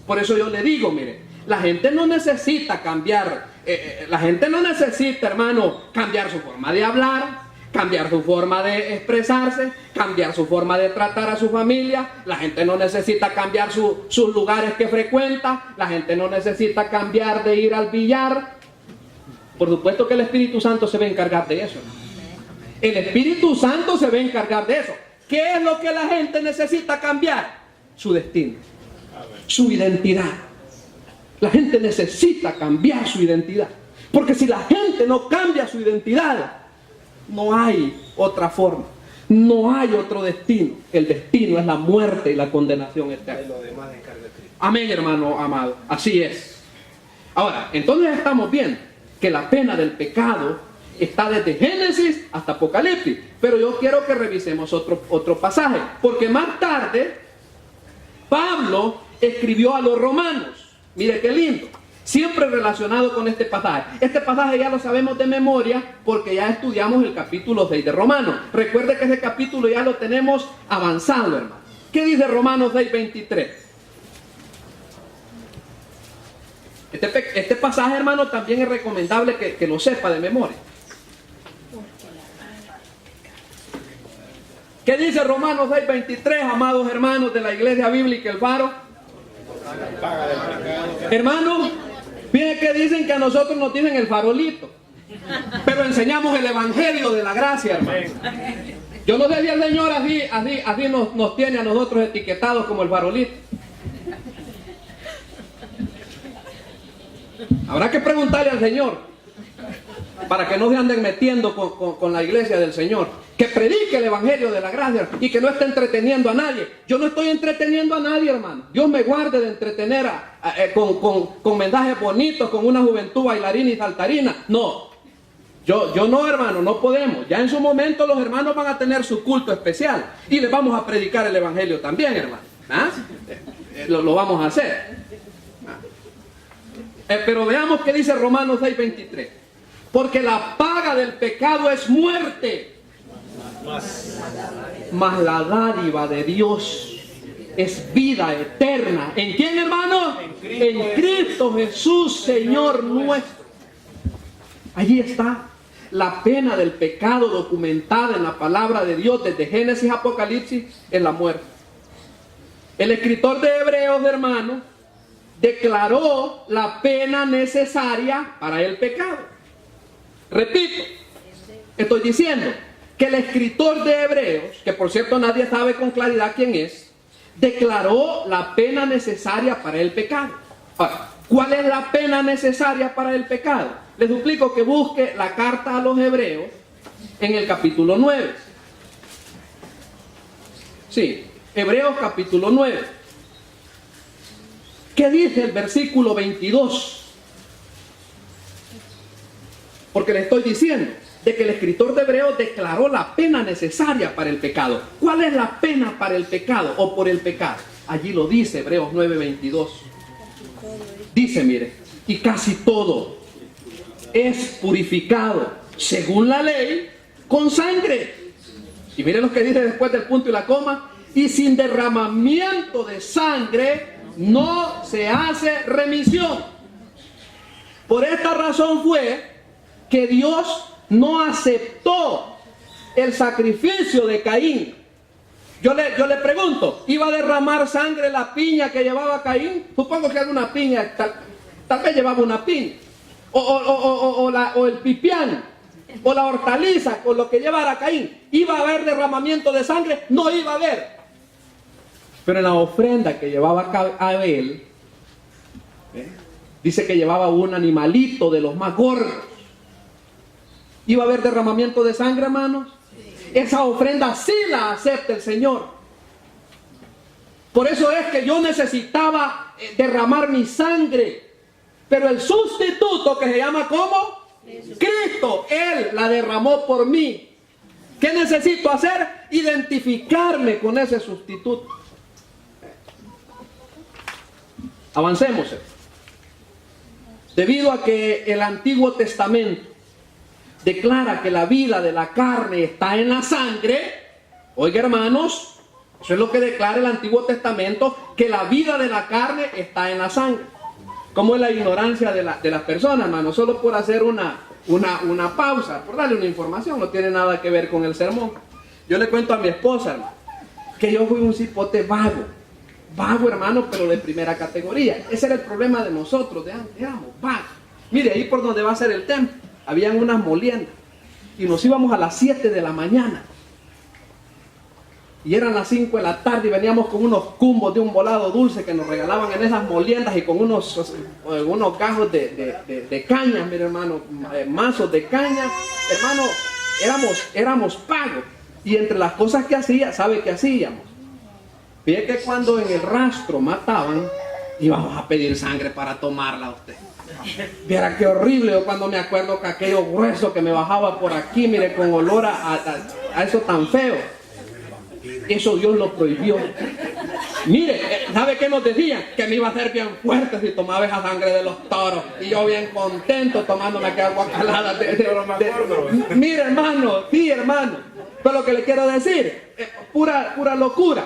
Por eso yo le digo, mire, la gente no necesita cambiar, la gente no necesita, hermano, cambiar su forma de hablar, cambiar su forma de expresarse, cambiar su forma de tratar a su familia. La gente no necesita cambiar sus lugares que frecuenta. La gente no necesita cambiar de ir al billar. Por supuesto que el Espíritu Santo se va a encargar de eso. El Espíritu Santo se va a encargar de eso. ¿Qué es lo que la gente necesita cambiar? Su destino, su identidad. La gente necesita cambiar su identidad. Porque si la gente no cambia su identidad, no hay otra forma, no hay otro destino. El destino es la muerte y la condenación eterna. Amén, hermano amado, así es. Ahora, entonces estamos viendo que la pena del pecado está desde Génesis hasta Apocalipsis. Pero yo quiero que revisemos otro pasaje, porque más tarde Pablo escribió a los romanos. Mire qué lindo. Siempre relacionado con este pasaje. Este pasaje ya lo sabemos de memoria porque ya estudiamos el capítulo 6 de Romanos. Recuerde que ese capítulo ya lo tenemos avanzado, hermano. ¿Qué dice Romanos 6:23? Este pasaje, hermano, también es recomendable que lo sepa de memoria. ¿Qué dice Romanos 6:23, amados hermanos de la Iglesia Bíblica El Faro? Hermanos, miren que dicen que a nosotros nos dicen el farolito, pero enseñamos el Evangelio de la gracia, hermano. Yo no sé si el Señor así nos tiene a nosotros etiquetados como el farolito. Habrá que preguntarle al Señor para que no se anden metiendo con la iglesia del Señor, que predique el Evangelio de la gracia y que no esté entreteniendo a nadie. Yo no estoy entreteniendo a nadie, hermano. Dios me guarde de entretener con mensajes bonitos, con una juventud bailarina y saltarina. No, yo no, hermano, no podemos. Ya en su momento los hermanos van a tener su culto especial y les vamos a predicar el Evangelio también, hermano. ¿Ah? Lo vamos a hacer. Pero veamos qué dice Romanos 6:23. Porque la paga del pecado es muerte, mas la dádiva de Dios es vida eterna. ¿En quién, hermano? En Cristo Jesús, Señor nuestro. Allí está la pena del pecado documentada en la palabra de Dios desde Génesis a Apocalipsis, en la muerte. El escritor de Hebreos, hermano, declaró la pena necesaria para el pecado. Repito, estoy diciendo que el escritor de Hebreos, que por cierto nadie sabe con claridad quién es, declaró la pena necesaria para el pecado. Ahora, ¿cuál es la pena necesaria para el pecado? Les suplico que busque la carta a los Hebreos en el capítulo 9. Sí, Hebreos capítulo 9. ¿Qué dice el versículo 22? Porque le estoy diciendo de que el escritor de Hebreos declaró la pena necesaria para el pecado. ¿Cuál es la pena para el pecado o por el pecado? Allí lo dice Hebreos 9:22. Dice, mire, y casi todo es purificado según la ley con sangre. Y mire lo que dice después del punto y la coma. Y sin derramamiento de sangre no se hace remisión. Por esta razón fue que Dios no aceptó el sacrificio de Caín. Yo le pregunto, ¿iba a derramar sangre la piña que llevaba Caín? Supongo que alguna piña, tal vez llevaba una piña. O el pipián, o la hortaliza, con lo que llevara Caín. ¿Iba a haber derramamiento de sangre? No iba a haber. Pero en la ofrenda que llevaba Abel, dice que llevaba un animalito de los más gordos. ¿Iba a haber derramamiento de sangre, hermanos? Esa ofrenda sí la acepta el Señor. Por eso es que yo necesitaba derramar mi sangre. Pero el sustituto, que se llama ¿cómo? Cristo, Él la derramó por mí. ¿Qué necesito hacer? Identificarme con ese sustituto. Avancemos. Debido a que el Antiguo Testamento declara que la vida de la carne está en la sangre, oiga, hermanos, eso es lo que declara el Antiguo Testamento, que la vida de la carne está en la sangre. ¿Cómo es la ignorancia de las personas, hermanos? Solo por hacer una pausa, por darle una información, no tiene nada que ver con el sermón. Yo le cuento a mi esposa, hermano, que yo fui un cipote vago, hermano, pero de primera categoría. Ese era el problema de nosotros de antes, éramos vagos. Mire, ahí por donde va a ser el templo, habían unas moliendas, y nos íbamos a las 7 de la mañana, y eran las 5 de la tarde, y veníamos con unos cumbos de un volado dulce que nos regalaban en esas moliendas, y con unos gajos de caña, mire, hermano, mazos de caña, hermano, éramos pagos. Y entre las cosas que hacía, ¿sabe qué hacíamos? Fíjate que cuando en el rastro mataban, íbamos a pedir sangre para tomarla a usted. Viera qué horrible. Yo cuando me acuerdo que aquello grueso que me bajaba por aquí, mire, con olor a eso tan feo. Eso Dios lo prohibió. Mire, ¿sabe qué nos decían? Que me iba a hacer bien fuerte si tomaba esa sangre de los toros. Y yo bien contento tomándome aquella guacalada mire, hermano, sí, hermano. Pero lo que le quiero decir, pura locura.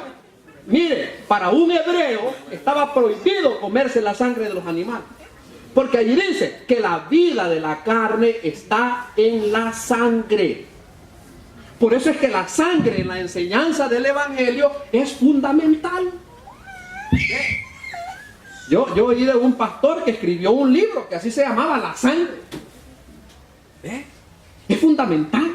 Mire, para un hebreo estaba prohibido comerse la sangre de los animales. Porque allí dice que la vida de la carne está en la sangre. Por eso es que la sangre en la enseñanza del Evangelio es fundamental. Yo oí de un pastor que escribió un libro que así se llamaba, La Sangre. Es fundamental.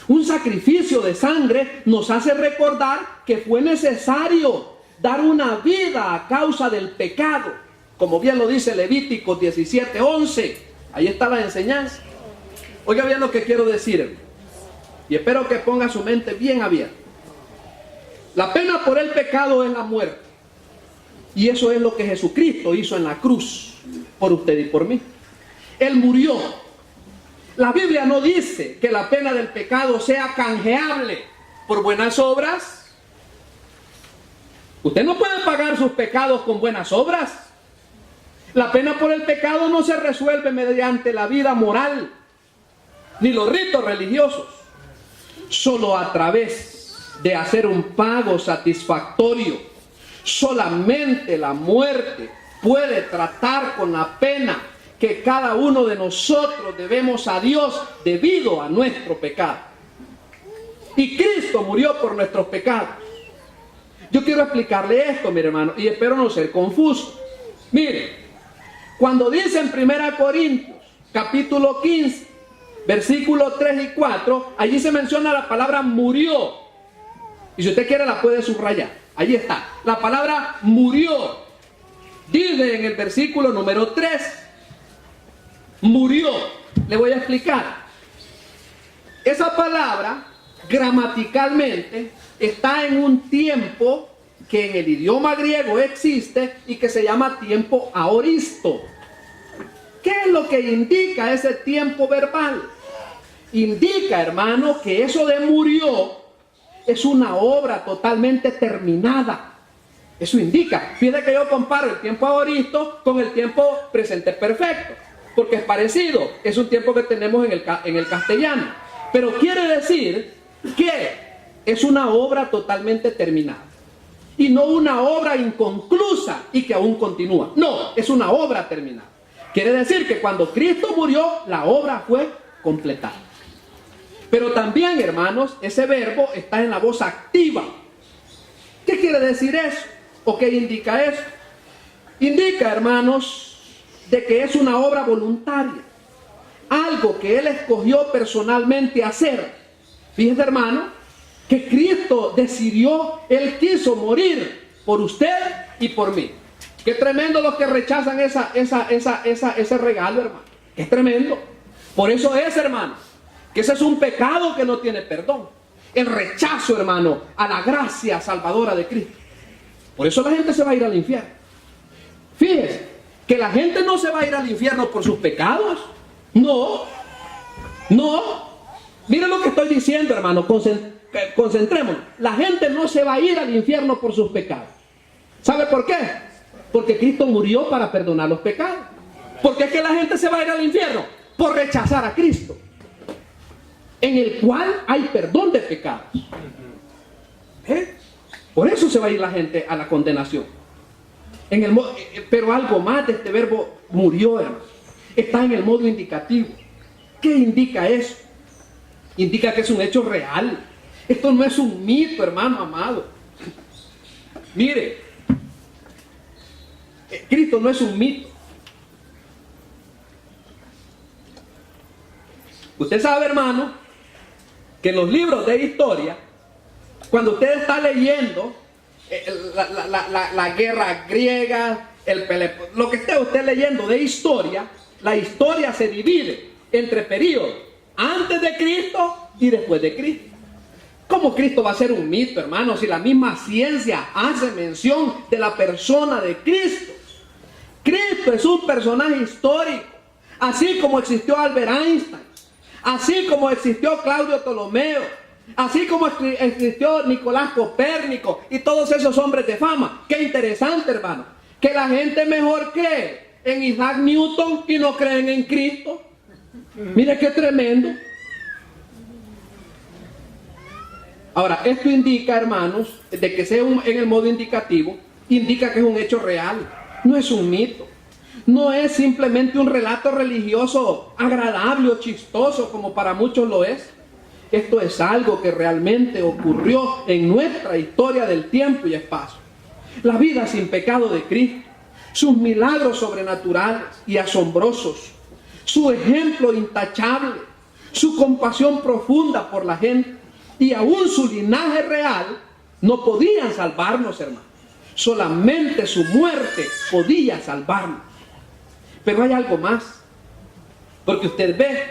Un sacrificio de sangre nos hace recordar que fue necesario dar una vida a causa del pecado. Como bien lo dice Levítico 17:11. Ahí está la enseñanza. Oiga bien lo que quiero decir. Y espero que ponga su mente bien abierta. La pena por el pecado es la muerte. Y eso es lo que Jesucristo hizo en la cruz. Por usted y por mí. Él murió. La Biblia no dice que la pena del pecado sea canjeable por buenas obras. Usted no puede pagar sus pecados con buenas obras. La pena por el pecado no se resuelve mediante la vida moral, ni los ritos religiosos. Solo a través de hacer un pago satisfactorio. Solamente la muerte puede tratar con la pena que cada uno de nosotros debemos a Dios debido a nuestro pecado. Y Cristo murió por nuestros pecados. Yo quiero explicarle esto, mi hermano, y espero no ser confuso. Mire, cuando dice en 1 Corintios, capítulo 15, versículos 3 y 4, allí se menciona la palabra murió. Y si usted quiere la puede subrayar. Allí está. La palabra murió. Dice en el versículo número 3. Murió. Le voy a explicar. Esa palabra, gramaticalmente, está en un tiempo que en el idioma griego existe y que se llama tiempo aoristo. ¿Qué es lo que indica ese tiempo verbal? Indica, hermano, que eso de murió es una obra totalmente terminada. Eso indica. Fíjate que yo comparo el tiempo aoristo con el tiempo presente perfecto, porque es parecido. Es un tiempo que tenemos en el castellano. Pero quiere decir que es una obra totalmente terminada. Y no una obra inconclusa y que aún continúa. No, es una obra terminada. Quiere decir que cuando Cristo murió, la obra fue completada. Pero también, hermanos, ese verbo está en la voz activa. ¿Qué quiere decir eso? ¿O qué indica eso? Indica, hermanos, de que es una obra voluntaria. Algo que Él escogió personalmente hacer. Fíjese, hermano, que Cristo decidió, Él quiso morir por usted y por mí. Qué tremendo los que rechazan ese regalo, hermano. Qué tremendo. Por eso es, hermano, que ese es un pecado que no tiene perdón. El rechazo, hermano, a la gracia salvadora de Cristo. Por eso la gente se va a ir al infierno. Fíjese, que la gente no se va a ir al infierno por sus pecados. No. Miren lo que estoy diciendo, hermano. Concentrémonos. La gente no se va a ir al infierno por sus pecados. ¿Sabe por qué? Porque Cristo murió para perdonar los pecados. ¿Por qué es que la gente se va a ir al infierno? Por rechazar a Cristo, en el cual hay perdón de pecados. Por eso se va a ir la gente a la condenación. Pero algo más de este verbo murió, hermano. Está en el modo indicativo. ¿Qué indica eso? Indica que es un hecho real. Esto no es un mito, hermano amado. Mire, Cristo no es un mito. Usted sabe, hermano, que en los libros de historia, cuando usted está leyendo la guerra griega, lo que esté usted leyendo de historia, la historia se divide entre periodos antes de Cristo y después de Cristo. ¿Cómo Cristo va a ser un mito, hermano, si la misma ciencia hace mención de la persona de Cristo? Cristo es un personaje histórico, así como existió Albert Einstein, así como existió Claudio Ptolomeo, así como existió Nicolás Copérnico y todos esos hombres de fama. Qué interesante, hermano, que la gente mejor cree en Isaac Newton y no creen en Cristo. Mire qué tremendo. Ahora, esto indica, hermanos, de que sea en el modo indicativo, indica que es un hecho real, no es un mito. No es simplemente un relato religioso agradable o chistoso como para muchos lo es. Esto es algo que realmente ocurrió en nuestra historia del tiempo y espacio. La vida sin pecado de Cristo, sus milagros sobrenaturales y asombrosos, su ejemplo intachable, su compasión profunda por la gente y aún su linaje real no podían salvarnos, hermano. Solamente su muerte podía salvarnos. Pero hay algo más, porque usted ve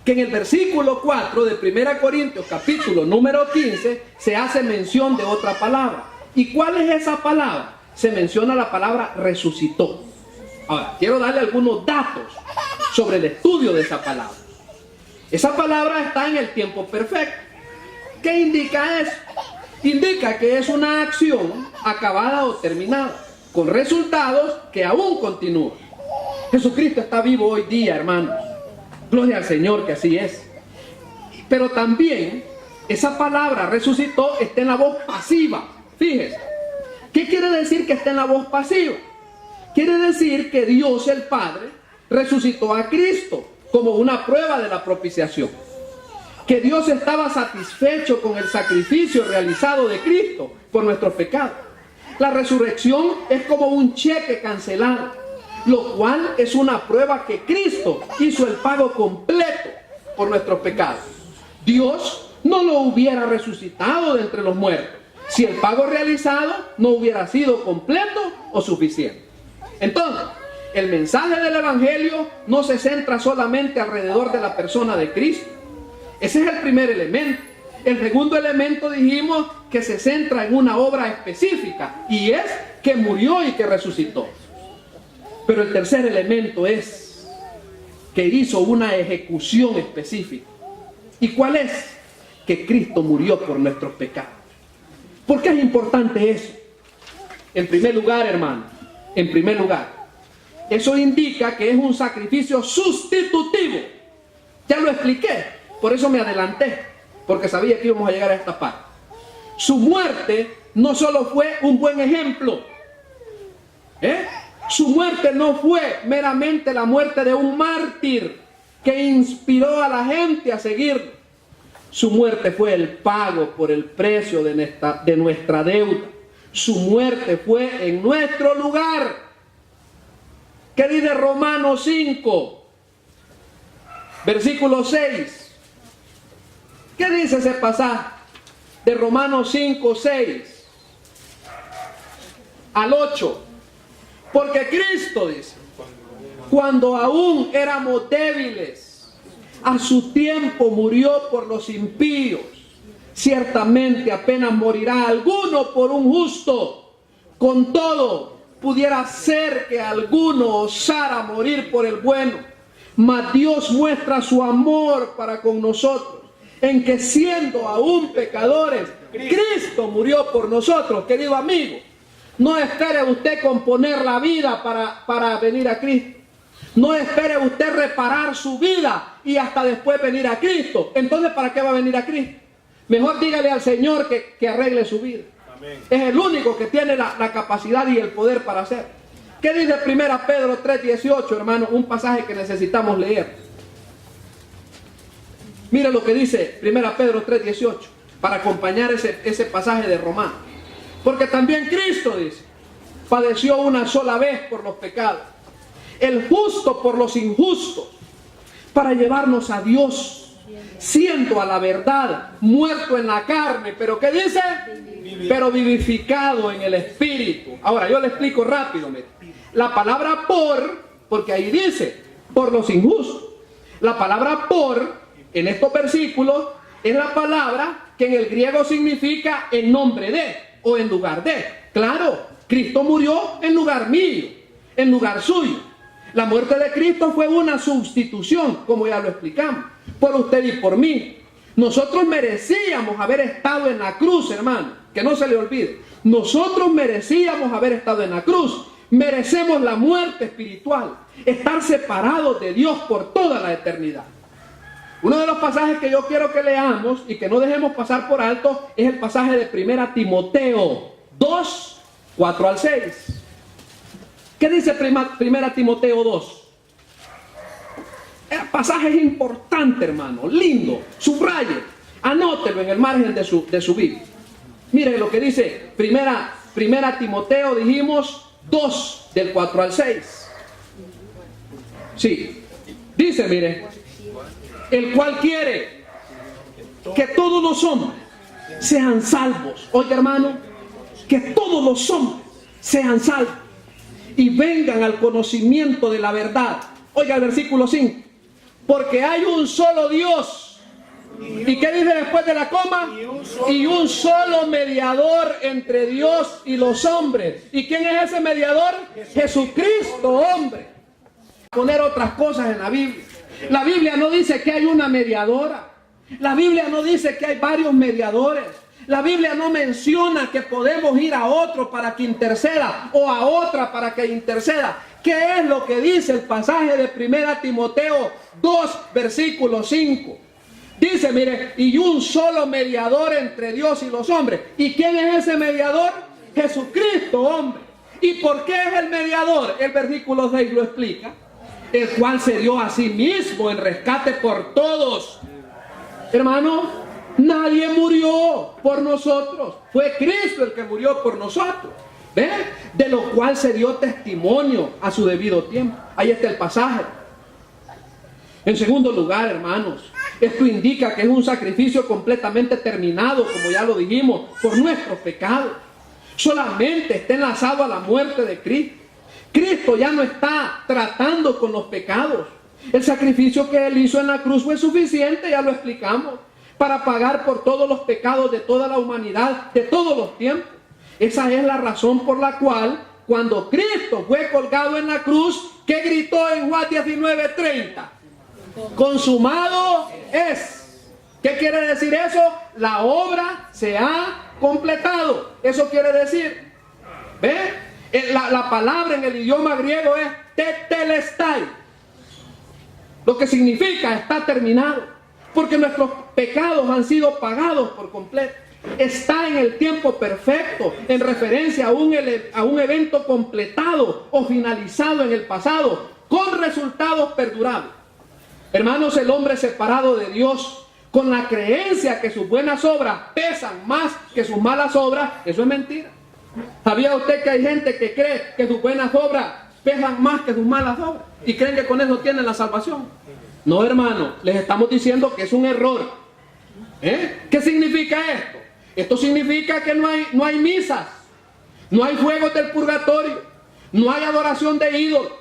que en el versículo 4 de 1 Corintios capítulo número 15 se hace mención de otra palabra. ¿Y cuál es esa palabra? Se menciona la palabra resucitó. Ahora, quiero darle algunos datos sobre el estudio de esa palabra. Esa palabra está en el tiempo perfecto. ¿Qué indica eso? Indica que es una acción acabada o terminada, con resultados que aún continúan. Jesucristo está vivo hoy día, hermanos. Gloria al Señor que así es. Pero también esa palabra resucitó está en la voz pasiva. Fíjese. ¿Qué quiere decir que está en la voz pasiva? Quiere decir que Dios el Padre resucitó a Cristo como una prueba de la propiciación. Que Dios estaba satisfecho con el sacrificio realizado de Cristo por nuestros pecados. La resurrección es como un cheque cancelado, lo cual es una prueba que Cristo hizo el pago completo por nuestros pecados. Dios no lo hubiera resucitado de entre los muertos si el pago realizado no hubiera sido completo o suficiente. Entonces, el mensaje del Evangelio no se centra solamente alrededor de la persona de Cristo. Ese es el primer elemento. El segundo elemento dijimos que se centra en una obra específica y es que murió y que resucitó. Pero el tercer elemento es que hizo una ejecución específica. ¿Y cuál es? Que Cristo murió por nuestros pecados. ¿Por qué es importante eso? En primer lugar, hermano, en primer lugar, eso indica que es un sacrificio sustitutivo. Ya lo expliqué, por eso me adelanté, porque sabía que íbamos a llegar a esta parte. Su muerte no solo fue un buen ejemplo, su muerte no fue meramente la muerte de un mártir que inspiró a la gente a seguirlo. Su muerte fue el pago por el precio de nuestra deuda, Su muerte fue en nuestro lugar. ¿Qué dice Romanos 5, versículo 6? ¿Qué dice ese pasaje de Romanos 5, 6 al 8? Porque Cristo dice, cuando aún éramos débiles, a su tiempo murió por los impíos. Ciertamente apenas morirá alguno por un justo. Con todo, pudiera ser que alguno osara morir por el bueno. Mas Dios muestra su amor para con nosotros, en que siendo aún pecadores, Cristo murió por nosotros. Querido amigo, no espere usted componer la vida para venir a Cristo. No espere usted reparar su vida y hasta después venir a Cristo. Entonces, ¿para qué va a venir a Cristo? Mejor dígale al Señor que arregle su vida. Amén. Es el único que tiene la capacidad y el poder para hacer. ¿Qué dice 1 Pedro 3:18, hermano? Un pasaje que necesitamos leer. Mire lo que dice 1 Pedro 3:18 para acompañar ese pasaje de Romano. Porque también Cristo, dice, padeció una sola vez por los pecados, el justo por los injustos, para llevarnos a Dios, siendo a la verdad muerto en la carne, pero ¿qué dice? Pero vivificado en el Espíritu. Ahora yo le explico rápido. Mire. La palabra porque ahí dice por los injustos. La palabra por en estos versículos es la palabra que en el griego significa en nombre de o en lugar de. Claro, Cristo murió en lugar mío, en lugar suyo. La muerte de Cristo fue una sustitución, como ya lo explicamos, por usted y por mí. Nosotros merecíamos haber estado en la cruz, hermano, que no se le olvide. Nosotros merecíamos haber estado en la cruz. Merecemos la muerte espiritual, estar separados de Dios por toda la eternidad. Uno de los pasajes que yo quiero que leamos y que no dejemos pasar por alto es el pasaje de 1 Timoteo 2, 4 al 6. ¿Qué dice 1 Timoteo 2? El pasaje es importante, hermano, lindo, subraye, anótelo en el margen de su Biblia. Mire lo que dice 1 Timoteo, dijimos, 2, del 4 al 6. Sí, dice, mire, el cual quiere que todos los hombres sean salvos. Oye, hermano, que todos los hombres sean salvos y vengan al conocimiento de la verdad. Oiga el versículo 5. Porque hay un solo Dios. ¿Y qué dice después de la coma? Y un solo mediador entre Dios y los hombres. ¿Y quién es ese mediador? Jesucristo, hombre. Poner otras cosas en la Biblia. La Biblia no dice que hay una mediadora. La Biblia no dice que hay varios mediadores. La Biblia no menciona que podemos ir a otro para que interceda o a otra para que interceda. ¿Qué es lo que dice el pasaje de 1 Timoteo 2, versículo 5? Dice, mire, y un solo mediador entre Dios y los hombres. ¿Y quién es ese mediador? Jesucristo, hombre. ¿Y por qué es el mediador? El versículo 6 lo explica. El cual se dio a sí mismo en rescate por todos. Hermano, nadie murió por nosotros. Fue Cristo el que murió por nosotros. ¿Ven? De lo cual se dio testimonio a su debido tiempo. Ahí está el pasaje. En segundo lugar, hermanos, esto indica que es un sacrificio completamente terminado, como ya lo dijimos, por nuestros pecados. Solamente está enlazado a la muerte de Cristo. Cristo ya no está tratando con los pecados. El sacrificio que Él hizo en la cruz fue suficiente, ya lo explicamos, para pagar por todos los pecados de toda la humanidad, de todos los tiempos. Esa es la razón por la cual, cuando Cristo fue colgado en la cruz, ¿qué gritó en Juan 19:30? Consumado es. ¿Qué quiere decir eso? La obra se ha completado. Eso quiere decir, ¿ve? La palabra en el idioma griego es tetelestai, lo que significa está terminado, porque nuestros pecados han sido pagados por completo. Está en el tiempo perfecto, en referencia a un evento completado o finalizado en el pasado, con resultados perdurables. Hermanos, el hombre separado de Dios, con la creencia que sus buenas obras pesan más que sus malas obras, eso es mentira. ¿Sabía usted que hay gente que cree que sus buenas obras pesan más que sus malas obras? Y creen que con eso tienen la salvación. No, hermano, les estamos diciendo que es un error. ¿Qué significa esto? Esto significa que no hay misas, no hay fuegos del purgatorio, no hay adoración de ídolos,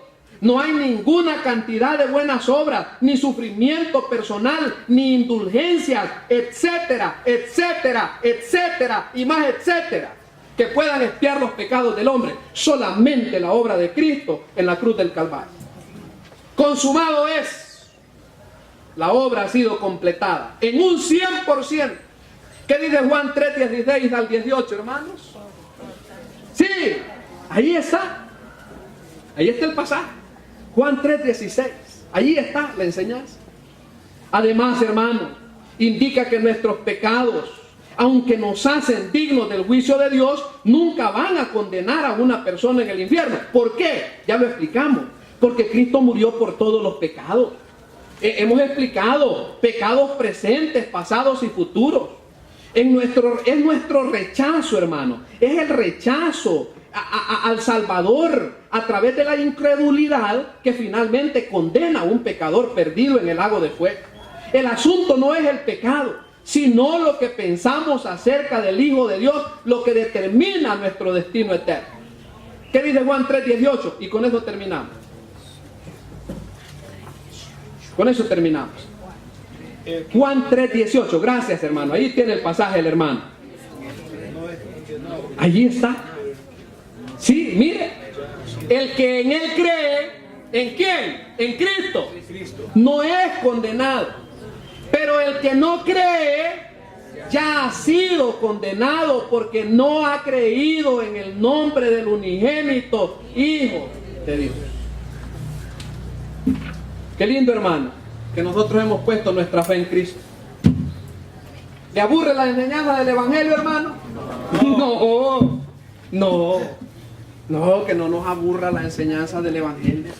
no hay ninguna cantidad de buenas obras, ni sufrimiento personal, ni indulgencias, etcétera, etcétera, etcétera, y más etcétera, que puedan expiar los pecados del hombre. Solamente la obra de Cristo en la cruz del Calvario. Consumado es. La obra ha sido completada en un 100%. ¿Qué dice Juan 3:16 al 18, hermanos? Sí, ahí está. Ahí está el pasaje. Juan 3:16. Ahí está la enseñanza. Además, hermanos, indica que nuestros pecados, aunque nos hacen dignos del juicio de Dios, nunca van a condenar a una persona en el infierno. ¿Por qué? Ya lo explicamos. Porque Cristo murió por todos los pecados. Hemos explicado pecados presentes, pasados y futuros. Es nuestro rechazo, hermano. Es el rechazo al Salvador a través de la incredulidad que finalmente condena a un pecador perdido en el lago de fuego. El asunto no es el pecado, sino lo que pensamos acerca del Hijo de Dios, lo que determina nuestro destino eterno. ¿Qué dice Juan 3:18? Y con eso terminamos. Con eso terminamos. Juan 3:18. Gracias, hermano. Ahí tiene el pasaje el hermano. Allí está. Sí, mire. El que en él cree, ¿en quién? En Cristo. No es condenado. Pero el que no cree ya ha sido condenado porque no ha creído en el nombre del unigénito Hijo de Dios. Qué lindo, hermano, que nosotros hemos puesto nuestra fe en Cristo. ¿Le aburre la enseñanza del Evangelio, hermano? No, que no nos aburra la enseñanza del Evangelio.